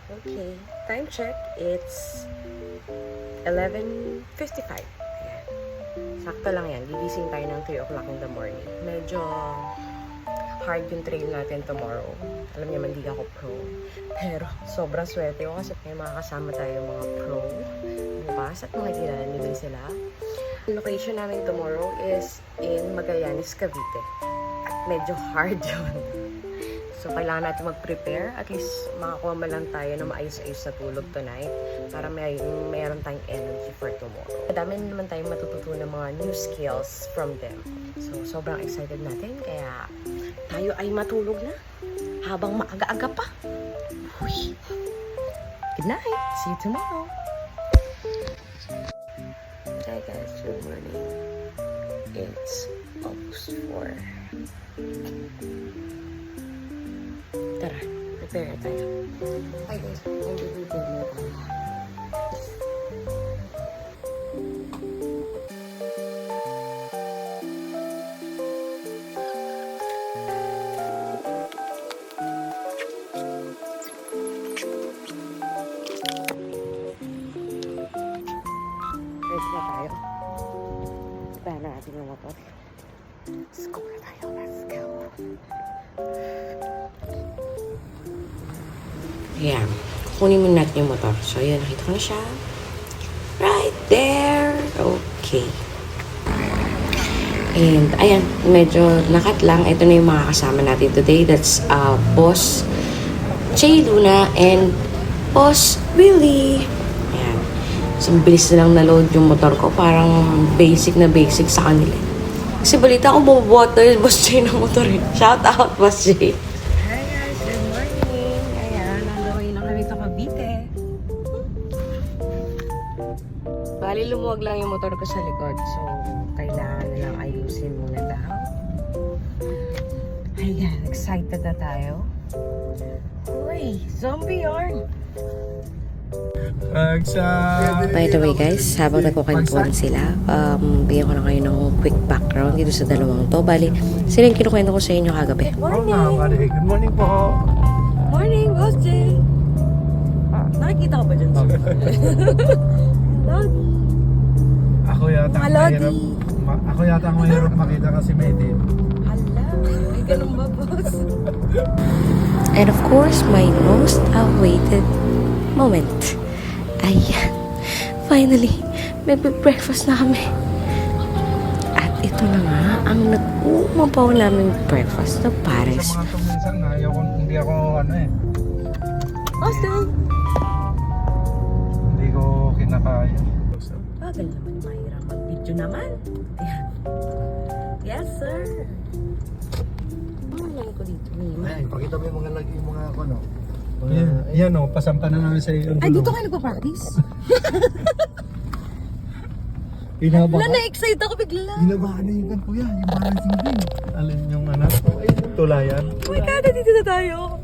Okay, time check. It's 11:55. Ayan. Sakto lang yan. Gigising tayo ng 3 o'clock in the morning. Medyo hard yung trail natin tomorrow. Alam niyo, hindi ako pro. Pero sobrang swerte ko kasi may makakasama tayo mga pro bukas at mga kilala nila sila. Ang location namin tomorrow is in Magallanes, Cavite. At medyo hard yun. So, kailangan natin mag-prepare. At least, makakuha man lang tayo na maayos-ayos na tulog tonight para mayroon tayong energy for tomorrow. Madami naman tayong matututunan ng mga new skills from them. So, sobrang excited natin. Kaya, tayo ay matulog na habang maaga-aga pa. Uy. Good night. See you tomorrow. Hi guys. Good morning. It's almost 4. Tara, prepare na tayo. Hi guys, mag-prepare na tayo. Ready na tayo. Prepare na natin yung motor. Let's go na tayo. Let's go. Ayan. Kukunin mo natin yung motor. So, ayan. Nakita ko na siya. Right there. Okay. And, ayan. Medyo nakat lang. Ito na yung mga kasama natin today. That's Boss Jay Luna and Boss Willie. Ayan. So, bilis na lang na-load yung motor ko. Parang basic na basic sa kanila. Kasi balita ko bubuhat na yung Boss Jay ng motor. Shout out, Boss Jay. Bali, lumuwag lang yung motor ko sa likod. So, kailangan na lang ayusin muna daw. Ayan, excited na tayo. Uy, zombie yarn! By the way guys, habang nagkukwentuhan sila, bigyan ko na kayo ng quick background dito sa dalawang to. Bali, sila yung kinukwento ko sa inyo kagabi. Morning! Good morning po! Morning, Boss Jay! Nakikita ka ba dyan? Lodi! Ako yata ang mahirap makita kasi may dim. Hala, may ganun ba, boss? And of course, my most awaited moment. Ayan. Finally, may breakfast na kami. At ito na nga ang nag-uumapaw namin breakfast na pares. Sa mga itong minsan, hindi ako Austin! hindi ko kinakaya. Bagal naman, mahirap mag-video naman. Ayan. Yes, sir. Ano ko dito, Mima? Ay, pakita mo yung mga lagi, yung mga ano. Yan o, pasampa na namin sa iyo. Ay, dito kayo nagpa-practice? Wala, na-excite ako bigla. Ginabahan na yung kuya, yung balancing beam. Alin yung anak? Tulayan. Oh my God, dito na tayo.